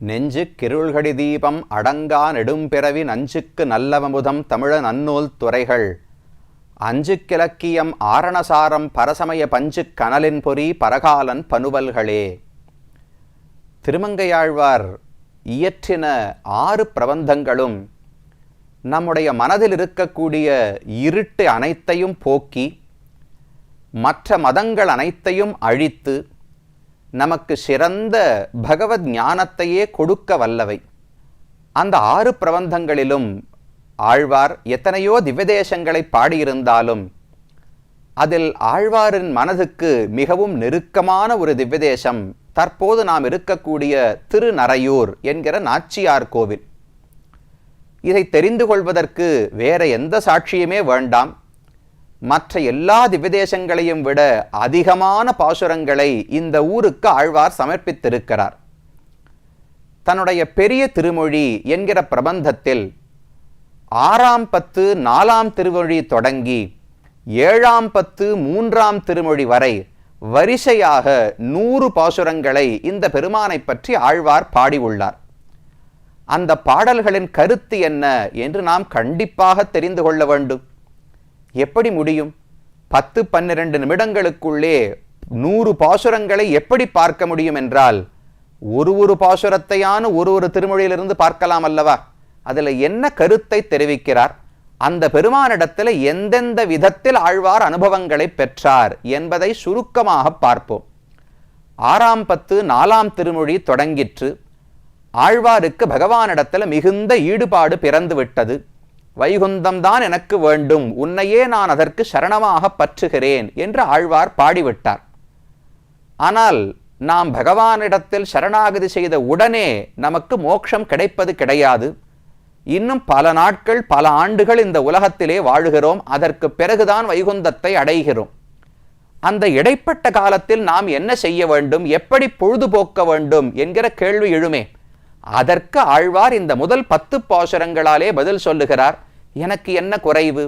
நெஞ்சு கிருள்கடி தீபம் அடங்கா நெடும்பிறவி நஞ்சுக்கு நல்லவமுதம் தமிழ நன்னூல் துறைகள் அஞ்சுக்கிலக்கியம் ஆரணசாரம் பரசமய பஞ்சுக் கனலின் பொறி பரகாலன் பனுவல்களே. திருமங்கையாழ்வார் இயற்றின 6 பிரபந்தங்களும் நம்முடைய மனதில் இருக்கக்கூடிய இருட்டு அனைத்தையும் போக்கி மற்ற மதங்கள் அனைத்தையும் அழித்து நமக்கு சிறந்த பகவத் ஞானத்தையே கொடுக்க வல்லவை. அந்த 6 பிரபந்தங்களிலும் ஆழ்வார் எத்தனையோ திவ்யதேசங்களை பாடியிருந்தாலும் அதில் ஆழ்வாரின் மனதுக்கு மிகவும் நெருக்கமான ஒரு திவ்யதேசம் தற்போது நாம் இருக்கக்கூடிய திருநரையூர் என்கிற நாச்சியார் கோவில். இதை தெரிந்து கொள்வதற்கு வேற எந்த சாட்சியுமே வேண்டாம். மற்ற எல்லா திவ்யதேசங்களையும் விட அதிகமான பாசுரங்களை இந்த ஊருக்கு ஆழ்வார் சமர்ப்பித்திருக்கிறார். தன்னுடைய பெரிய திருமொழி என்கிற பிரபந்தத்தில் 6ஆம் பத்து 4ஆம் திருமொழி தொடங்கி 7ஆம் பத்து 3ஆம் திருமொழி வரை வரிசையாக 100 பாசுரங்களை இந்த பெருமானை பற்றி ஆழ்வார் பாடியுள்ளார். அந்த பாடல்களின் கருத்து என்ன என்று நாம் கண்டிப்பாக தெரிந்து கொள்ள வேண்டும். எப்படி முடியும்? 10-12 நிமிடங்களுக்குள்ளே 100 பாசுரங்களை எப்படி பார்க்க முடியும் என்றால் ஒரு பாசுரத்தையான ஒரு திருமொழியிலிருந்து பார்க்கலாம் அல்லவா? அதில் என்ன கருத்தை தெரிவிக்கிறார், அந்த பெருமானிடத்தில் எந்தெந்த விதத்தில் ஆழ்வார் அனுபவங்களை பெற்றார் என்பதை சுருக்கமாக பார்ப்போம். 6ஆம் பத்து 4ஆம் திருமொழி தொடங்கிற்று. ஆழ்வாருக்கு பகவானிடத்தில் மிகுந்த ஈடுபாடு பிறந்து விட்டது. வைகுந்தம்தான் எனக்கு வேண்டும், உன்னையே நான் அதற்கு சரணமாக பற்றுகிறேன் என்று ஆழ்வார் பாடிவிட்டார். ஆனால் நாம் பகவானிடத்தில் சரணாகதி செய்த உடனே நமக்கு மோட்சம் கிடைப்பது கிடையாது. இன்னும் பல நாட்கள் பல ஆண்டுகள் இந்த உலகத்திலே வாழுகிறோம். அதற்கு பிறகுதான் வைகுந்தத்தை அடைகிறோம். அந்த இடைப்பட்ட காலத்தில் நாம் என்ன செய்ய வேண்டும், எப்படி பொழுதுபோக்க வேண்டும் என்கிற கேள்வி எழுமே. அதற்கு ஆழ்வார் இந்த முதல் 10 பாசுரங்களாலே பதில் சொல்லுகிறார். எனக்கு என்ன குறைவு?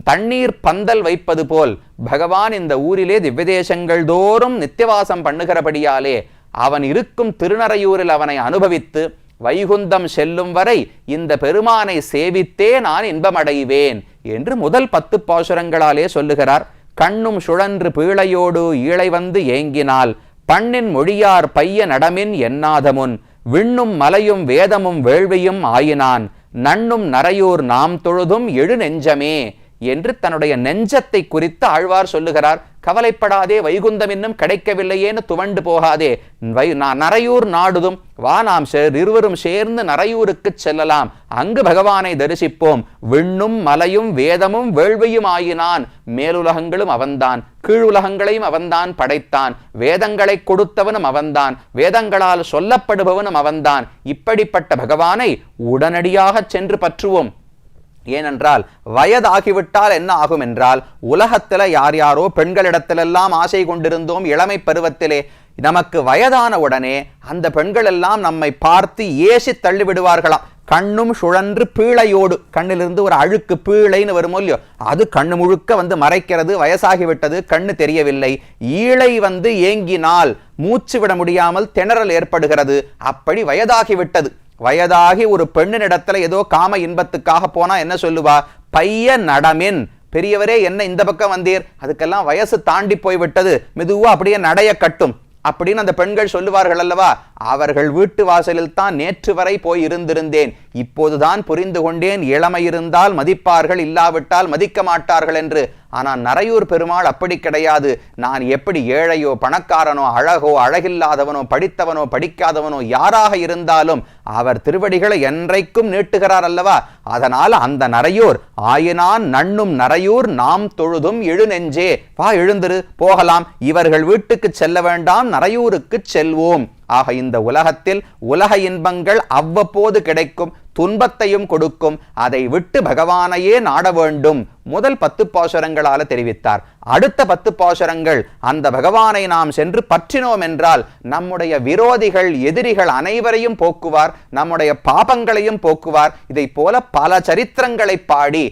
தண்ணீர் பந்தல் வைப்பது போல் பகவான் இந்த ஊரிலே திவ்யதேசங்கள் தோறும் நித்தியவாசம் பண்ணுகிறபடியாலே அவன் இருக்கும் திருநரையூரில் அவனை அனுபவித்து வைகுந்தம் செல்லும் வரை இந்த பெருமானை சேவித்தே நான் இன்பமடைவேன் என்று முதல் 10 பாசுரங்களாலே சொல்லுகிறார். கண்ணும் சுழன்று பீழையோடு ஈழை வந்து ஏங்கினால் பண்ணின் மொழியார் பைய நடமின் என்னாதமுன் விண்ணும் மலையும் வேதமும் வேள்வியும் ஆயினான் நண்ணும் நரையூர் நாம் தொழுதும் எழு நெஞ்சமே என்று தன்னுடைய நெஞ்சத்தை குறித்து ஆழ்வார் சொல்லுகிறார். கவலைப்படாதே, வைகுந்தம் இன்னும் கிடைக்கவில்லையேன்னு துவண்டு போகாதே, நரையூர் நாடுதும் வா, நாம் இருவரும் சேர்ந்து நரையூருக்கு செல்லலாம், அங்கு பகவானை தரிசிப்போம். விண்ணும் மலையும் வேதமும் வேள்வியும் ஆயினான், மேலுலகங்களும் அவன்தான், கீழுலகங்களையும் அவன்தான் படைத்தான், வேதங்களை கொடுத்தவனும் அவன்தான், வேதங்களால் சொல்லப்படுபவனும் அவன்தான். இப்படிப்பட்ட பகவானை உடனடியாக சென்று பற்றுவோம். ஏனென்றால் வயதாகிவிட்டால் என்ன ஆகும் என்றால், உலகத்தில் யாரோ பெண்களிடத்திலெல்லாம் ஆசை கொண்டிருந்தோம் இளமை பருவத்திலே. நமக்கு வயதான உடனே அந்த பெண்கள் எல்லாம் நம்மை பார்த்து ஏசி தள்ளிவிடுவார்களாம். கண்ணும் சுழன்று பீழையோடு, கண்ணிலிருந்து ஒரு அழுக்கு பீழைன்னு வருமோ இல்லையோ, அது கண்ணு முழுக்க மறைக்கிறது. வயசாகிவிட்டது, கண்ணு தெரியவில்லை. ஈழை ஏங்கினால் மூச்சு விட முடியாமல் திணறல் ஏற்படுகிறது. அப்படி வயதாகிவிட்டது. வயதாகி ஒரு பெண்ணினிடத்துல ஏதோ காம இன்பத்துக்காக போனா என்ன சொல்லுவா? பைய நடமின், பெரியவரே என்ன இந்த பக்கம் வந்தீர், அதுக்கெல்லாம் வயசு தாண்டி போய்விட்டது, மெதுவா அப்படியே நடைய கட்டும் அப்படின்னு அந்த பெண்கள் சொல்லுவார்கள் அல்லவா? அவர்கள் வீட்டு வாசலில் தான் நேற்று வரை போய் இருந்திருந்தேன், இப்போதுதான் புரிந்து கொண்டேன், இளமை இருந்தால் மதிப்பார்கள், இல்லாவிட்டால் மதிக்க மாட்டார்கள் என்று. ஆனால் நரையூர் பெருமாள் அப்படி கிடையாது. நான் எப்படி ஏழையோ பணக்காரனோ அழகோ அழகில்லாதவனோ படித்தவனோ படிக்காதவனோ யாராக இருந்தாலும் அவர் திருவடிகளை என்றைக்கும் நீட்டுகிறார் அல்லவா? அதனால் அந்த நரையூர் ஆயினான் நண்ணும் நரையூர் நாம் தொழுதும் எழு நெஞ்சே, வா எழுந்திரு போகலாம், இவர்கள் வீட்டுக்கு செல்ல வேண்டாம், நரையூருக்கு செல்வோம். ஆக இந்த உலகத்தில் உலக இன்பங்கள் அவ்வப்போது கிடைக்கும். துன்பத்தையும் கொடுக்கும். அதை விட்டு பகவானையே நாட வேண்டும். முதல் 10 பாசுரங்களால தெரிவித்தார். அடுத்த 10 பாசுரங்கள் அந்த பகவானை நாம் சென்று பற்றினோம் என்றால் நம்முடைய விரோதிகள் எதிரிகள் அனைவரையும் போக்குவார், நம்முடைய பாபங்களையும் போக்குவார். இதை போல பல சரித்திரங்களை பாடி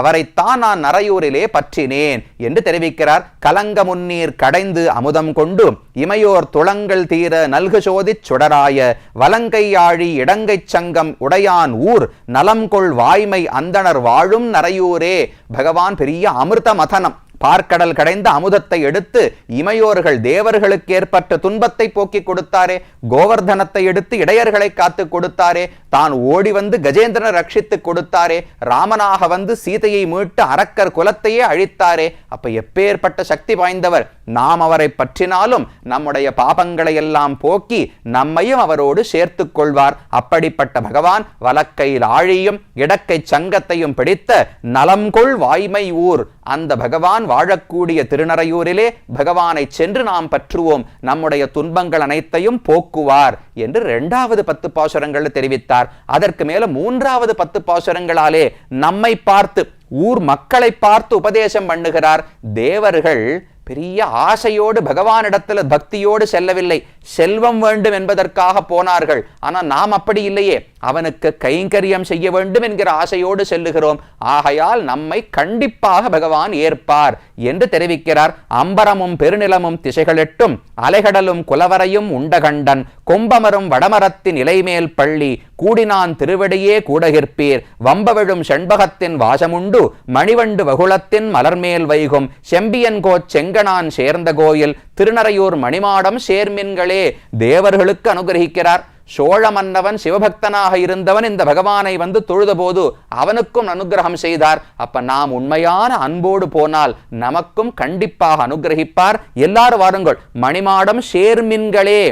அவரைத்தான் நான் நரையூரிலே பற்றினேன் என்று தெரிவிக்கிறார். கலங்க முன்னீர் கடைந்து அமுதம் கொண்டு இமையோர் துளங்கள் தீர நல்கு சோதிச் சுடராய வலங்கையாழி இடங்கைச் சங்கம் உடையான் ஊர் நலம்கொள் வாய்மை அந்தணர் வாழும் நரையூரே. பகவான் பெரிய அமிர்த மதனம், பார்க்கடல் கடைந்த அமுதத்தை எடுத்து இமையோர்கள் தேவர்களுக்கு ஏற்பட்ட துன்பத்தை போக்கி கொடுத்தாரே, கோவர்தனத்தை எடுத்து இடையர்களை காத்து கொடுத்தாரே, தான் ஓடி வந்து கஜேந்திரனை ரட்சித்து கொடுத்தாரே, ராமனாக வந்து சீதையை மீட்டு அரக்கர் குலத்தையே அழித்தாரே. அப்ப எப்பேற்பட்ட சக்தி வாய்ந்தவர். நாம் அவரை பற்றினாலும் நம்முடைய பாபங்களை எல்லாம் போக்கி நம்மையும் அவரோடு சேர்த்து கொள்வார். அப்படிப்பட்ட பகவான் வலக்கையில் ஆழியும் இடக்கை சங்கத்தையும் பிடித்த நலம்கொள் வாய்மை ஊர். அந்த பகவான் வாழக்கூடிய திருநரையூரிலே பகவானை சென்று நாம் பற்றுவோம், நம்முடைய துன்பங்கள் அனைத்தையும் போக்குவார் என்று 2வது 10 பாசுரங்கள் தெரிவித்தார். அதற்கு மேல 3வது 10 பாசுரங்களாலே நம்மை பார்த்து ஊர் மக்களை பார்த்து உபதேசம் பண்ணுகிறார். தேவர்கள் பெரிய ஆசையோடு பகவானிடத்தில் பக்தியோடு செல்லவில்லை, செல்வம் வேண்டும் என்பதற்காக போனார்கள். ஆனால் நாம் அப்படி இல்லையே, அவனுக்கு கைங்கரியம் செய்ய வேண்டும் என்கிற ஆசையோடு செல்லுகிறோம். ஆகையால் நம்மை கண்டிப்பாக பகவான் ஏற்பார் என்று தெரிவிக்கிறார். அம்பரமும் பெருநிலமும் திசைகளெட்டும் அலைகடலும் குலவரையும் உண்டகண்டன் கொம்பமரும் வடமரத்தின் இலைமேல் பள்ளி கூடினான் திருவடியே கூடகிற்பீர் வம்பவிழும் செண்பகத்தின் வாசமுண்டு மணிவண்டு வகுளத்தின் மலர்மேல் வைகும் செம்பியன்கோச் செங்கனான் சேர்ந்த கோயில் திருநரையூர் மணிமாடம் சேர்மின்களே. தேவர்களுக்கு அனுகிரகிக்கிறார். சோழ மன்னவன் சிவபக்தனாக இருந்தவன் இந்த பகவானை வந்து தொழுத போது அவனுக்கும் அனுகிரகம் செய்தார். அப்ப நாம் உண்மையான அன்போடு போனால் நமக்கும் கண்டிப்பாக அனுகிரகிப்பார். எல்லாரும் வாருங்கள், மணிமாடம் சேர்மின்களே.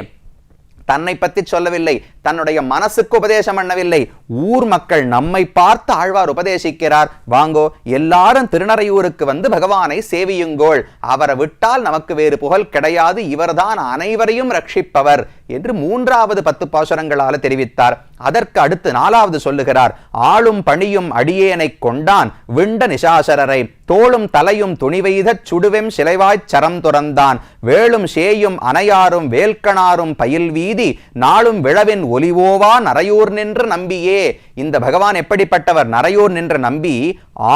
தன்னை பற்றி சொல்லவில்லை, தன்னுடைய மனசுக்கு உபதேசம் பண்ணவில்லை, ஊர் மக்கள் நம்மை பார்த்து ஆழ்வார் உபதேசிக்கிறார். வாங்கோ எல்லாரும் திருநரையூருக்கு வந்து பகவானை சேவியுங்கோள், அவரை விட்டால் நமக்கு வேறு புகழ் கிடையாது, இவர்தான் அனைவரையும் ரட்சிப்பவர் என்று 3வது 10 பாசுரங்களால தெரிவித்தார். அதற்கு அடுத்து 4வது சொல்லுகிறார். ஆளும் பணியும் அடியேனை கொண்டான் விண்ட நிசாசரரை தோளும் தலையும் துணிவெய்தச் சுடுவெம் சிலைவாய்ச் சரம் துறந்தான் வேளும் சேயும் அனையாரும் வேல்கணாரும் பயில் வீதி நாளும் விழவின் ஒலிவோவா நரையூர் நின்று நம்பியே. இந்த பகவான் எப்படிப்பட்டவர்? நரையூர் நின்று நம்பி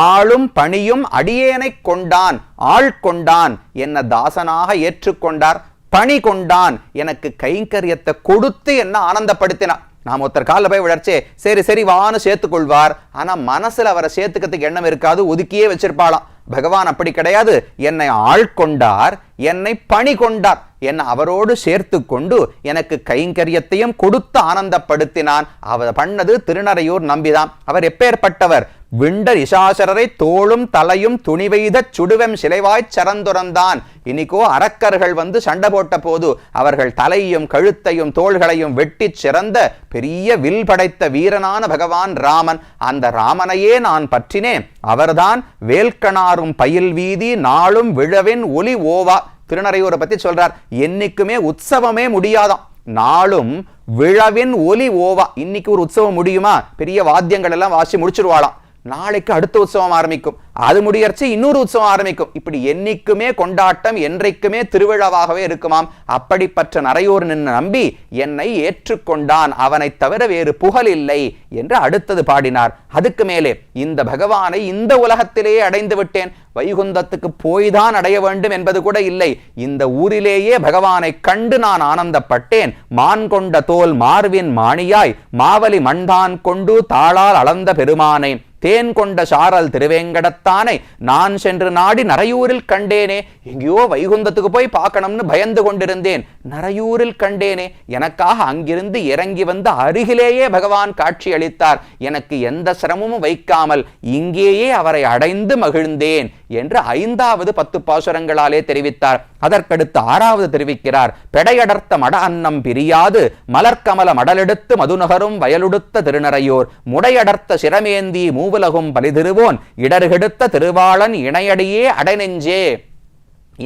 ஆளும் பணியும் அடியேனை கொண்டான், ஆள் கொண்டான், என்ன தாசனாக ஏற்றுக்கொண்டார், பணி கொண்டான், எனக்கு கைங்கரியத்தை கொடுத்து என்ன ஆனந்தப்படுத்தினார். நாம் ஒருத்தர் காலில் போய் விழர்ச்சே சரி சரி வான்னு சேர்த்துக்கொள்வார். ஆனா மனசுல அவரை சேர்த்துக்கிறதுக்கு எண்ணம் இருக்காது, ஒதுக்கியே வச்சிருப்பாளாம். பகவான் அப்படி கிடையாது. என்னை ஆள் கொண்டார், என்னை பணி கொண்டார், என்னை அவரோடு சேர்த்து கொண்டு எனக்கு கைங்கரியத்தையும் கொடுத்து ஆனந்தப்படுத்தினான். அவர் பண்ணது திருநரையூர் நம்பிதான். அவர் எப்பேற்பட்டவர்? விண்ட நிசாசரரை தோளும் தலையும் துணிவெய்தச் சுடுவெம் சிலைவாய்ச் சரந்துறந்தான். இன்னைக்கோ அரக்கர்கள் வந்து சண்டை போட்ட போது அவர்கள் தலையையும் கழுத்தையும் தோள்களையும் வெட்டி சிறந்த பெரிய வில் படைத்த வீரனான பகவான் ராமன். அந்த ராமனையே நான் பற்றினேன். அவர்தான் வேல்கணாரும் பயில் வீதி நாளும் விழவின் ஒலி ஓவா. திருநரையூரை பத்தி சொல்றார். என்னைக்குமே உற்சவமே முடியாதாம், நாளும் விழவின் ஒலி ஓவா. இன்னைக்கு ஒரு உற்சவம் முடியுமா? பெரிய வாத்தியங்கள் எல்லாம் வாசி முடிச்சிருவாளாம். நாளைக்கு அடுத்த உற்சவம் ஆரம்பிக்கும், அது முடியறச்சு இன்னொரு உற்சவம் ஆரம்பிக்கும். இப்படி என்னைக்குமே கொண்டாட்டம், என்றைக்குமே திருவிழாவாகவே இருக்குமாம். அப்படிப்பட்ட நரையூர் நின்று நம்பி என்னை ஏற்றுக்கொண்டான், அவனை தவிர வேறு புகழ் இல்லை என்று அடுத்தது பாடினார். அதுக்கு மேலே இந்த பகவானை இந்த உலகத்திலேயே அடைந்து விட்டேன், வைகுந்தத்துக்கு போய்தான் அடைய வேண்டும் என்பது கூட இல்லை, இந்த ஊரிலேயே பகவானை கண்டு நான் ஆனந்தப்பட்டேன். மான் கொண்ட தோல் மார்வின் மாணியாய் மாவலி மண்தான் கொண்டு தாளால் அளந்த பெருமானை தேன் கொண்ட சாரல் திருவேங்கடத்தானை நான் சென்று நாடி நரையூரில் கண்டேனே. எங்கேயோ வைகுந்தத்துக்கு போய் பார்க்கணும்னு பயந்து கொண்டிருந்தேன், நரையூரில் கண்டேனே. எனக்காக அங்கிருந்து இறங்கி வந்து அருகிலேயே பகவான் காட்சி அளித்தார். எனக்கு எந்த சிரமமும் வைக்காமல் இங்கேயே அவரை அடைந்து மகிழ்ந்தேன் என்று 5வது 10 பாசுரங்களாலே தெரிவித்தார். அதற்கடுத்து 6வது தெரிவிக்கிறார். பெடையடர்த்த மட அன்னம் பிரியாது மலர்கமல மடலெடுத்து மதுநகரும் வயலுடுத்த திருநரையூர் முடையடர்த்த சிரமேந்தி மூவுலகும் பலிதிருவோன் இடர்கெடுத்த திருவாளன் இணையடியே அடைநெஞ்சே.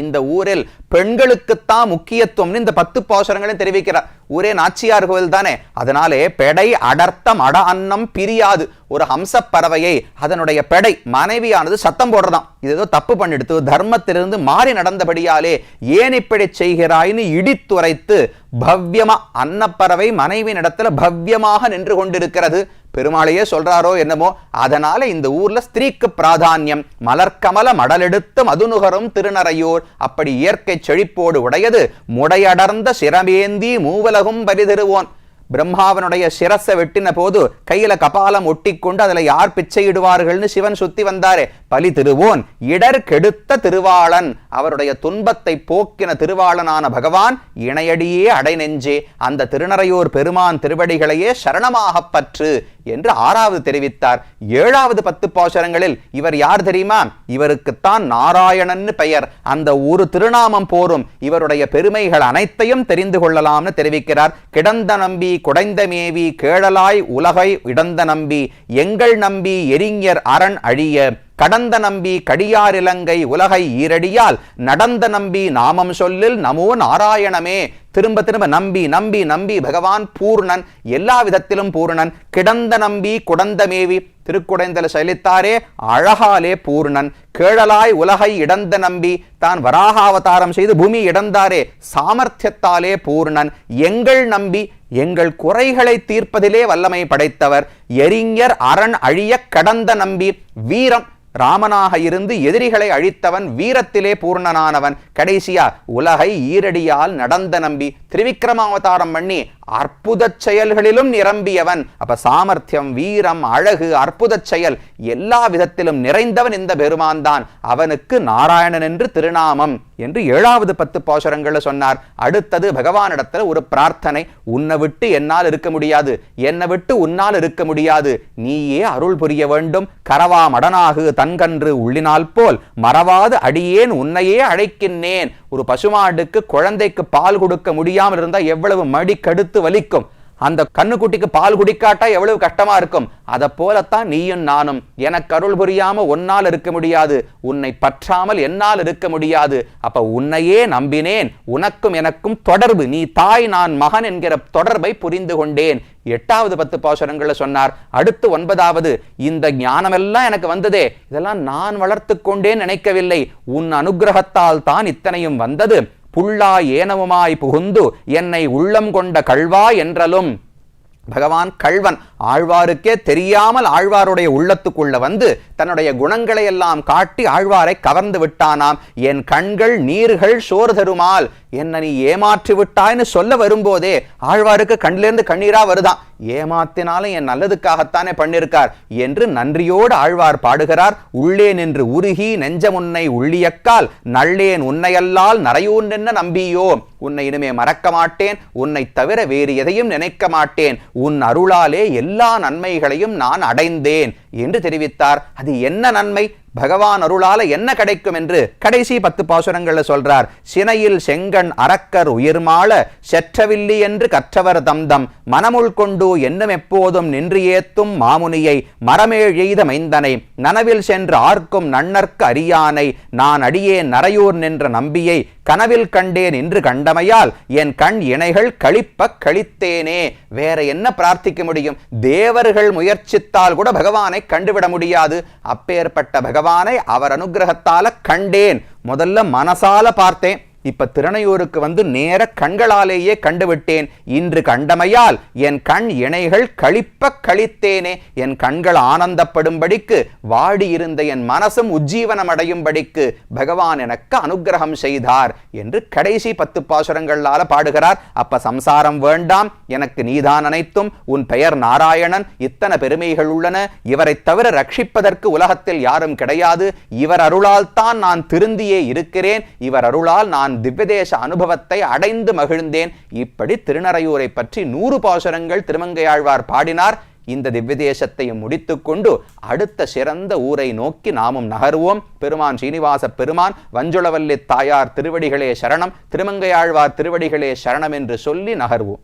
இந்த ஊரில் பெண்களுக்குத்தான் முக்கியத்துவம் இந்த 10 பாசுரங்களையும் தெரிவிக்கிறார். ஊரே நாச்சியார் கோவில் தானே, அதனாலே பெடை அடர்த்தம் அட அன்னம் பிரியாது. ஒரு ஹம்ச பறவையை அதனுடைய பெடை மனைவியானது சத்தம் போடுறதாம். இது ஏதோ தப்பு பண்ணிடுத்து தர்மத்திலிருந்து மாறி நடந்தபடியாலே ஏன் இப்படி செய்கிறாய்னு இடித்துரைத்து பவ்யமா அன்னப்பறவை மனைவியின் இடத்துல பவ்யமாக நின்று கொண்டிருக்கிறது. பெருமாளையே சொல்றாரோ என்னமோ. அதனால இந்த ஊர்ல ஸ்திரீக்கு பிராதான்யம். மலர்கமல மடலெடுத்து மதுநுகரும் திருநறையூர். அப்படி இயற்கை செழிப்போடு உடையது. முடையடர்ந்த சிரமேந்தி மூவலகும் பரிதிருவோன். பிரம்மாவனுடைய சிரசை வெட்டின போது கையில கபாலம் ஒட்டி கொண்டு அதுல யார் பிச்சையிடுவார்கள்னு சிவன் சுத்தி வந்தாரே. பலி திருவோன் இடர் கெடுத்த திருவாளன். அவருடைய துன்பத்தை போக்கின திருவாளனான பகவான் இணையடியே அடை நெஞ்சே. அந்த திருநறையூர் பெருமான் திருவடிகளையே சரணமாக பற்று என்று 6வது தெரிவித்தார். 7வது 10 பாசுரங்களில் இவர் யார் தெரியுமா? இவருக்குத்தான் நாராயணன் பெயர். அந்த ஒரு திருநாமம் போரும் இவருடைய பெருமைகள் அனைத்தையும் தெரிந்து கொள்ளலாம்னு தெரிவிக்கிறார். கிடந்த நம்பி குடைந்த மேவி கேழலாய் உலகை இடந்த நம்பி எங்கள் நம்பி எரிஞர் அரண் அழிய கடந்த நம்பி கடியார் இலங்கை உலகை ஈரடியால் நடந்த நம்பி நாமம் சொல்லில் நமோ நாராயணமே. திரும்ப திரும்ப நம்பி நம்பி நம்பி பகவான் பூர்ணன், எல்லா விதத்திலும் பூர்ணன். கிடந்த நம்பி குடந்த மேவி திருக்குடைந்தல சலித்தாரே அழகாலே பூர்ணன். கேழலாய் உலகை இடந்த நம்பி தான் வராகாவதாரம் செய்து பூமி இடந்தாரே சாமர்த்தியத்தாலே பூர்ணன். எங்கள் நம்பி எங்கள் குறைகளை தீர்ப்பதிலே வல்லமை படைத்தவர். எரிஞர் அரண் அழிய கடந்த நம்பி வீரம் ராமனாக இருந்து எதிரிகளை அழித்தவன், வீரத்திலே பூர்ணனானவன். கடைசியா உலகை ஈரடியால் நடந்த நம்பி திரிவிக்ரமாவதாரம் பண்ணி அற்புத செயல்களிலும் நிரம்பியவன். அப்ப சாமர்த்தியம், வீரம், அழகு, அற்புத செயல் எல்லா விதத்திலும் நிறைந்தவன் இந்த பெருமான் தான். அவனுக்கு நாராயணன் என்று திருநாமம் என்று 7வது 10 பாசுரங்களை சொன்னார். அடுத்தது பகவானிடத்துல ஒரு பிரார்த்தனை. உன்னை விட்டு என்னால் இருக்க முடியாது, என்னை விட்டு உன்னால் இருக்க முடியாது, நீயே அருள் புரிய வேண்டும். கரவா மடனாகு தன்கன்று உள்ளினால் போல் மறவாது அடியேன் உன்னையே அழைக்கின்றேன். ஒரு பசுமாடுக்கு குழந்தைக்கு பால் கொடுக்க முடியாமல் இருந்தா எவ்வளவு மடி கடுத்து வலிக்கும். அந்த கண்ணுக்குட்டிக்கு பால் குடிக்காட்டா எவ்வளவு கஷ்டமா இருக்கும். அதை போலத்தான் நீயும் நானும். எனக்கு அருள் புரியாம உன்னால் இருக்க முடியாது, உன்னை பற்றாமல் என்னால் இருக்க முடியாது. அப்ப உன்னையே நம்பினேன். உனக்கும் எனக்கும் தொடர்பு, நீ தாய் நான் மகன் என்கிற தொடர்பை புரிந்து கொண்டேன். 8வது 10 பாசுரங்களை சொன்னார். அடுத்து 9வது, இந்த ஞானமெல்லாம் எனக்கு வந்ததே, இதெல்லாம் நான் வளர்த்து கொண்டேன் நினைக்கவில்லை, உன் அனுகிரகத்தால் தான் இத்தனையும் வந்தது. புள்ளா ஏனவுமாய் புகுந்து என்னை உள்ளம் கொண்ட கள்வா என்றலும். பகவான் கள்வன், ஆழ்வாருக்கே தெரியாமல் ஆழ்வாருடைய உள்ளத்துக்குள்ள வந்து தன்னுடைய குணங்களை எல்லாம் காட்டி ஆழ்வாரை கவர்ந்து விட்டானாம். என் கண்கள் நீர்கள் சோர் தருமால், என்னை நீ ஏமாற்றி விட்டாய்னு சொல்ல வரும்போதே ஆழ்வாருக்கு கண்ணிலிருந்து கண்ணீரா வருதான். ஏமாத்தினாலும் என் நல்லதுக்காகத்தானே பண்ணிருக்கார் என்று நன்றியோடு ஆழ்வார் பாடுகிறார். உள்ளே நின்று உருகி நெஞ்சமுன்னை உள்ளியக்கால் நல்லேன் உன்னையல்லால் நரையூன் நின்ன நம்பியோ. உன்னை இனிமே மறக்க மாட்டேன், உன்னை தவிர வேறு எதையும் நினைக்க மாட்டேன், உன் அருளாலே எல்லா நன்மைகளையும் நான் அடைந்தேன் என்று தெரிவித்தார். அது என்ன நன்மை, பகவான் அருளால என்ன கிடைக்கும் என்று கடைசி 10 பாசுரங்கள்ல சொல்றார். சினையில் செங்கண் அரக்கர் உயிர்மாள செற்றவில்லி என்று கற்றவர் தம்தம் மனமுள் கொண்டு என்னும் எப்போதும் நின்று ஏத்தும் மாமுனியை மரமேழ் எய்த மைந்தனை நனவில் சென்று ஆர்க்கும் நன்னர்க்கு அறியானை நான் அடியேன் நரையூர் நின்ற நம்பியை கனவில் கண்டேன் என்று கண்டமையால் என் கண் இணைகள் கழிப்ப கழித்தேனே. வேற என்ன பிரார்த்திக்க முடியும்? தேவர்கள் முயற்சித்தால் கூட பகவானை கண்டுவிட முடியாது. அப்பேற்பட்ட பகவானை அவர் அனுகிரகத்தால கண்டேன். முதல்ல மனசால பார்த்தேன், இப்ப திருணையூருக்கு வந்து நேர கண்களாலேயே கண்டுவிட்டேன். இன்று கண்டமையால் என் கண் இணைகள் கழிப்ப கழித்தேனே. என் கண்கள் ஆனந்தப்படும்படிக்கு வாடியிருந்த என் மனசும் உஜ்ஜீவனம் அடையும்படிக்கு பகவான் எனக்கு அனுகிரகம் செய்தார் என்று கடைசி 10 பாசுரங்களால பாடுகிறார். அப்ப சம்சாரம் வேண்டாம், எனக்கு நீதான் அனைத்தும், உன் பெயர் நாராயணன், இத்தனை பெருமைகள் உள்ளன, இவரை தவிர ரட்சிப்பதற்கு உலகத்தில் யாரும் கிடையாது, இவர் அருளால் தான் நான் திருந்தியே இருக்கிறேன், இவர் அருளால் நான் திவ்யதேச அனுபவத்தை அடைந்து மகிழ்ந்தேன். இப்படி திருநறையூரை பற்றி 100 பாசுரங்கள் திருமங்கையாழ்வார் பாடினார். இந்த திவ்யதேசத்தையும் முடித்துக்கொண்டு அடுத்த சிறந்த ஊரை நோக்கி நாமும் நகர்வோம். பெருமான் ஸ்ரீனிவாச பெருமான் வஞ்சுளவல்லி தாயார் திருவடிகளே சரணம், திருமங்கையாழ்வார் திருவடிகளே சரணம் என்று சொல்லி நகர்வோம்.